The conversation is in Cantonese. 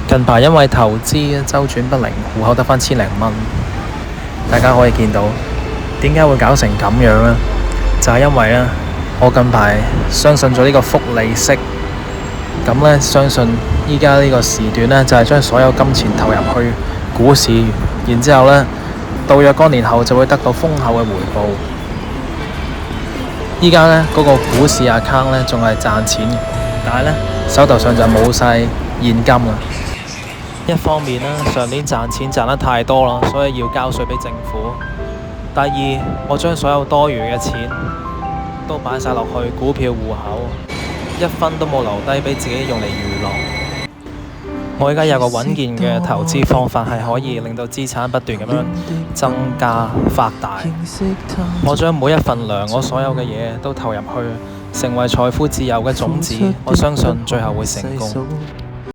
近排因為投資周轉不靈，戶口得返千零蚊。大家可以見到點解會搞成咁樣呢？就係因為呢，我近排相信咗呢個複利式，咁呢，相信依家呢個時段呢，就係將所有金錢投入去股市，然之後呢，到若干年後就會得到豐厚嘅回報。依家呢，嗰個股市 account 呢仲係賺錢嘅，但係呢，手頭上就冇晒現金啦。一方面呢，上年賺錢賺得太多啦，所以要交稅俾政府。第二，我將所有多餘嘅錢都擺晒落去股票戶口，一分都冇留低俾自己用嚟娛樂。我而家有個穩健嘅投資方法，係可以令到資產不斷咁樣增加發大。我將每一份糧，我所有嘅嘢都投入去，成為財富自由嘅種子。我相信最後會成功。